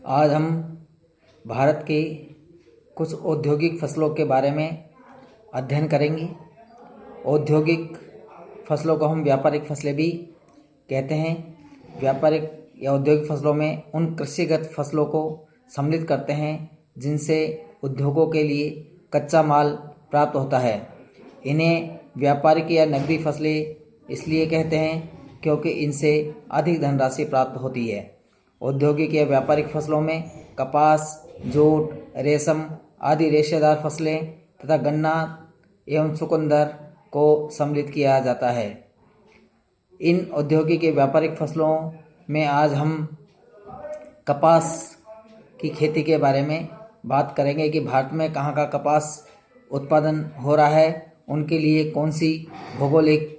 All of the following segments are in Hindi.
आज हम भारत की कुछ औद्योगिक फसलों के बारे में अध्ययन करेंगे। औद्योगिक फसलों को हम व्यापारिक फसलें भी कहते हैं। व्यापारिक या औद्योगिक फसलों में उन कृषिगत फसलों को सम्मिलित करते हैं जिनसे उद्योगों के लिए कच्चा माल प्राप्त होता है। इन्हें व्यापारिक या नकदी फसलें इसलिए कहते हैं क्योंकि इनसे अधिक धनराशि प्राप्त होती है। औद्योगिक या व्यापारिक फसलों में कपास, जूट, रेशम आदि रेशेदार फसलें तथा गन्ना एवं चुकंदर को सम्मिलित किया जाता है। इन औद्योगिक या व्यापारिक फसलों में आज हम कपास की खेती के बारे में बात करेंगे कि भारत में कहाँ का कपास उत्पादन हो रहा है, उनके लिए कौन सी भौगोलिक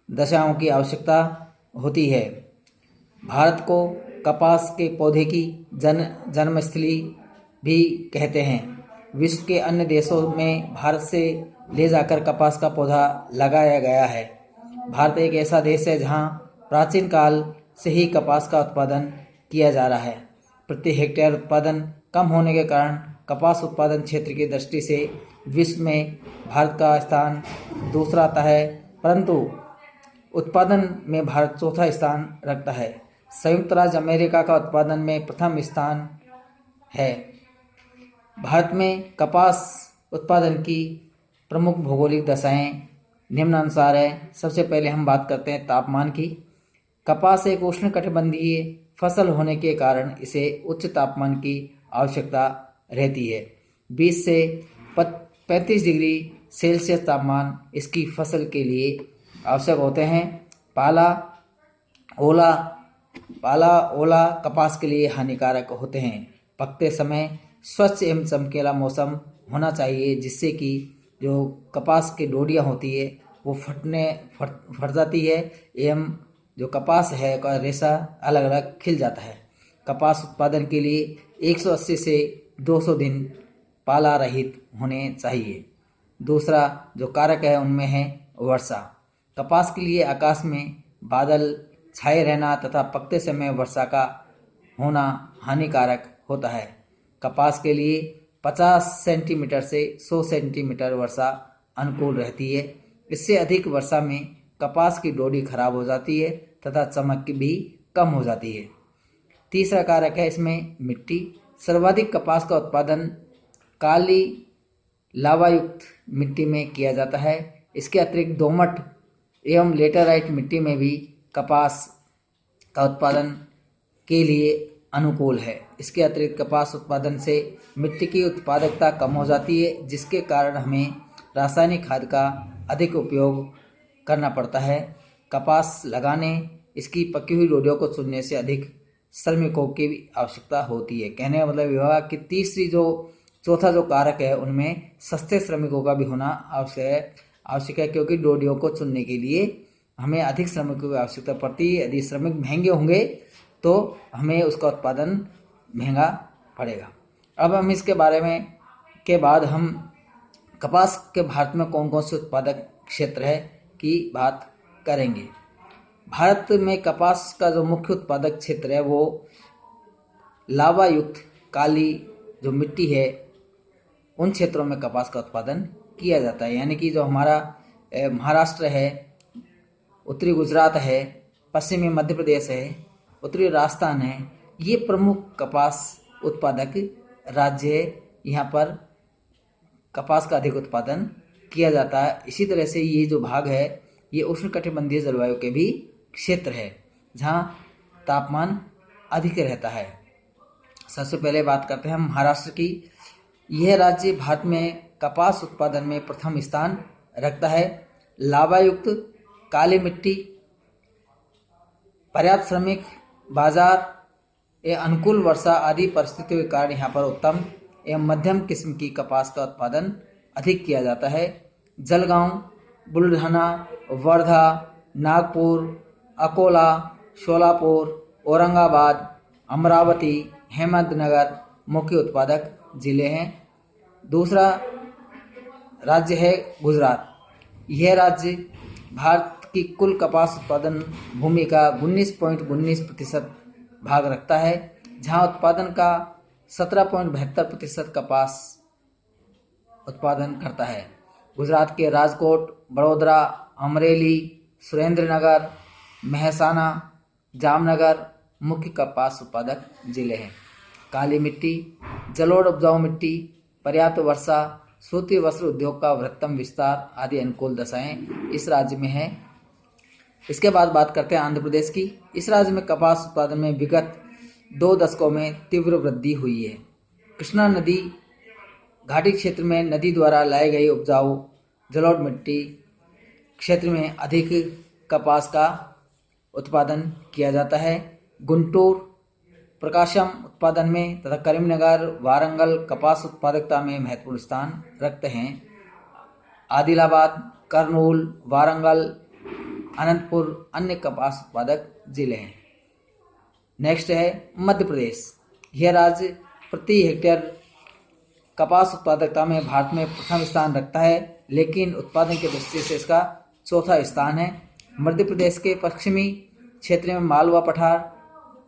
दशाओं की आवश्यकता होती है। भारत को कपास के पौधे की जन्मस्थली भी कहते हैं। विश्व के अन्य देशों में भारत से ले जाकर कपास का पौधा लगाया गया है। भारत एक ऐसा देश है जहां प्राचीन काल से ही कपास का उत्पादन किया जा रहा है। प्रति हेक्टेयर उत्पादन कम होने के कारण कपास उत्पादन क्षेत्र की दृष्टि से विश्व में भारत का स्थान दूसरा आता है, परंतु उत्पादन में भारत चौथा स्थान रखता है। संयुक्त राज्य अमेरिका का उत्पादन में प्रथम स्थान है। भारत में कपास उत्पादन की प्रमुख भौगोलिक दशाएं निम्नानुसार है। सबसे पहले हम बात करते हैं तापमान की। कपास एक उष्णकटिबंधीय फसल होने के कारण इसे उच्च तापमान की आवश्यकता रहती है। 20 से 35 डिग्री सेल्सियस तापमान इसकी फसल के लिए आवश्यक होते हैं। पाला ओला कपास के लिए हानिकारक होते हैं। पकते समय स्वच्छ एवं चमकीला मौसम होना चाहिए, जिससे कि जो कपास की डोरियां होती है वो फट जाती है एवं जो कपास है का रेशा अलग अलग खिल जाता है। कपास उत्पादन के लिए 180 से 200 दिन पाला रहित होने चाहिए। दूसरा जो कारक है उनमें है वर्षा। कपास के लिए आकाश में बादल छाए रहना तथा पकते समय वर्षा का होना हानिकारक होता है। कपास के लिए 50 सेंटीमीटर से 100 सेंटीमीटर वर्षा अनुकूल रहती है। इससे अधिक वर्षा में कपास की डोरी खराब हो जाती है तथा चमक भी कम हो जाती है। तीसरा कारक है इसमें मिट्टी। सर्वाधिक कपास का उत्पादन काली लावायुक्त मिट्टी में किया जाता है। इसके अतिरिक्त दोमट एवं लेटराइट मिट्टी में भी कपास का उत्पादन के लिए अनुकूल है। इसके अतिरिक्त कपास उत्पादन से मिट्टी की उत्पादकता कम हो जाती है, जिसके कारण हमें रासायनिक खाद का अधिक उपयोग करना पड़ता है। कपास लगाने इसकी पकी हुई डोरियों को चुनने से अधिक श्रमिकों की आवश्यकता होती है। कहने का मतलब यह कि चौथा जो कारक है उनमें सस्ते श्रमिकों का भी होना आवश्यक है, क्योंकि डोरियों को चुनने के लिए हमें अधिक श्रमिकों की आवश्यकता पड़ती है। यदि श्रमिक महंगे होंगे तो हमें उसका उत्पादन महंगा पड़ेगा। अब हम इसके बारे में के बाद हम कपास के भारत में कौन कौन से उत्पादक क्षेत्र है की बात करेंगे। भारत में कपास का जो मुख्य उत्पादक क्षेत्र है वो लावा युक्त काली जो मिट्टी है उन क्षेत्रों में कपास का उत्पादन किया जाता है। यानी कि जो हमारा महाराष्ट्र है, उत्तरी गुजरात है, पश्चिमी मध्य प्रदेश है, उत्तरी राजस्थान है, ये प्रमुख कपास उत्पादक राज्य है। यहाँ पर कपास का अधिक उत्पादन किया जाता है। इसी तरह से ये जो भाग है ये उष्णकटिबंधीय जलवायु के भी क्षेत्र है, जहाँ तापमान अधिक रहता है। सबसे पहले बात करते हैं हम महाराष्ट्र की। यह राज्य भारत में कपास उत्पादन में प्रथम स्थान रखता है। लावायुक्त काली मिट्टी, पर्याप्त श्रमिक, बाजार एवं अनुकूल वर्षा आदि परिस्थितियों के कारण यहाँ पर उत्तम एवं मध्यम किस्म की कपास का उत्पादन अधिक किया जाता है। जलगांव, बुलढाना, वर्धा, नागपुर, अकोला, शोलापुर, औरंगाबाद, अमरावती, अहमदनगर मुख्य उत्पादक जिले हैं। दूसरा राज्य है गुजरात। यह राज्य भारत की कुल कपास उत्पादन भूमि का 19.19% भाग रखता है, जहां उत्पादन का 17.72% कपास उत्पादन करता है। गुजरात के राजकोट, बड़ोदरा, अमरेली, सुरेंद्रनगर, महसाना, जामनगर मुख्य कपास उत्पादक जिले हैं। काली मिट्टी, जलोढ़ उपजाऊ मिट्टी, पर्याप्त वर्षा, सूती वस्त्र उद्योग का वृहत्तम विस्तार आदि अनुकूल दशाएं इस राज्य में है। इसके बाद बात करते हैं आंध्र प्रदेश की। इस राज्य में कपास उत्पादन में विगत 2 दशकों में तीव्र वृद्धि हुई है। कृष्णा नदी घाटी क्षेत्र में नदी द्वारा लाई गई उपजाऊ जलोढ़ मिट्टी क्षेत्र में अधिक कपास का उत्पादन किया जाता है। गुंटूर, प्रकाशम उत्पादन में तथा करीमनगर, वारंगल कपास उत्पादकता में महत्वपूर्ण स्थान रखते हैं। आदिलाबाद, कर्नूल, वारंगल, अनंतपुर अन्य कपास उत्पादक जिले हैं। नेक्स्ट है मध्य प्रदेश। यह राज्य प्रति हेक्टेयर कपास उत्पादकता में भारत में प्रथम स्थान रखता है, लेकिन उत्पादन की दृष्टि से इसका चौथा स्थान है। मध्य प्रदेश के पश्चिमी क्षेत्र में मालवा पठार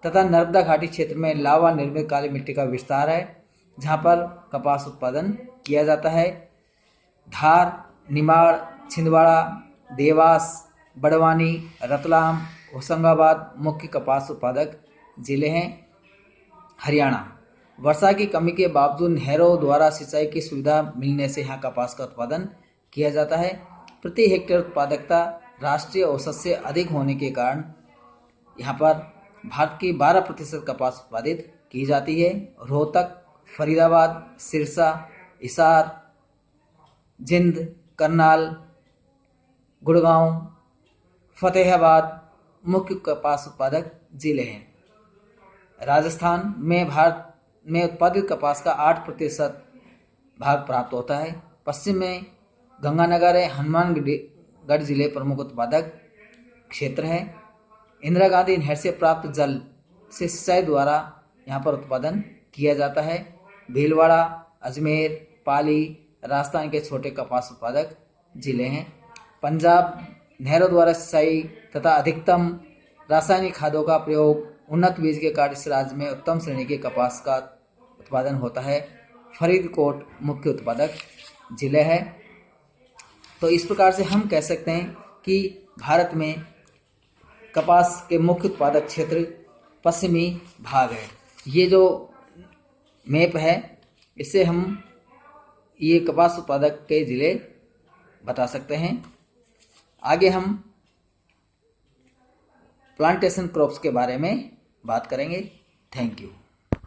तथा नर्मदा घाटी क्षेत्र में लावा निर्मित काली मिट्टी का विस्तार है, जहां पर कपास उत्पादन किया जाता है। धार, निमाड़, छिंदवाड़ा, देवास, बड़वानी, रतलाम, होशंगाबाद मुख्य कपास उत्पादक जिले हैं। हरियाणा, वर्षा की कमी के बावजूद नहरों द्वारा सिंचाई की सुविधा मिलने से यहाँ कपास का उत्पादन किया जाता है। प्रति हेक्टेयर उत्पादकता राष्ट्रीय औसत से अधिक होने के कारण यहाँ पर भारत की 12% कपास उत्पादित की जाती है। रोहतक, फरीदाबाद, सिरसा, हिसार, जिंद, करनाल, गुड़गांव, फतेहाबाद मुख्य कपास उत्पादक जिले हैं। राजस्थान में भारत में उत्पादित कपास का 8% भाग प्राप्त होता है। पश्चिम में गंगानगर है, हनुमानगढ़ जिले प्रमुख उत्पादक क्षेत्र है। इंदिरा गांधी नहर से प्राप्त जल से सिंचाई द्वारा यहाँ पर उत्पादन किया जाता है। भीलवाड़ा, अजमेर, पाली राजस्थान के छोटे कपास उत्पादक जिले हैं। पंजाब नहरों द्वारा सिंचाई तथा अधिकतम रासायनिक खादों का प्रयोग, उन्नत बीज के कारण इस राज्य में उत्तम श्रेणी के कपास का उत्पादन होता है। फरीदकोट मुख्य उत्पादक जिले है। तो इस प्रकार से हम कह सकते हैं कि भारत में कपास के मुख्य उत्पादक क्षेत्र पश्चिमी भाग है। ये जो मैप है इससे हम ये कपास उत्पादक के जिले बता सकते हैं। आगे हम प्लांटेशन क्रॉप्स के बारे में बात करेंगे। Thank you.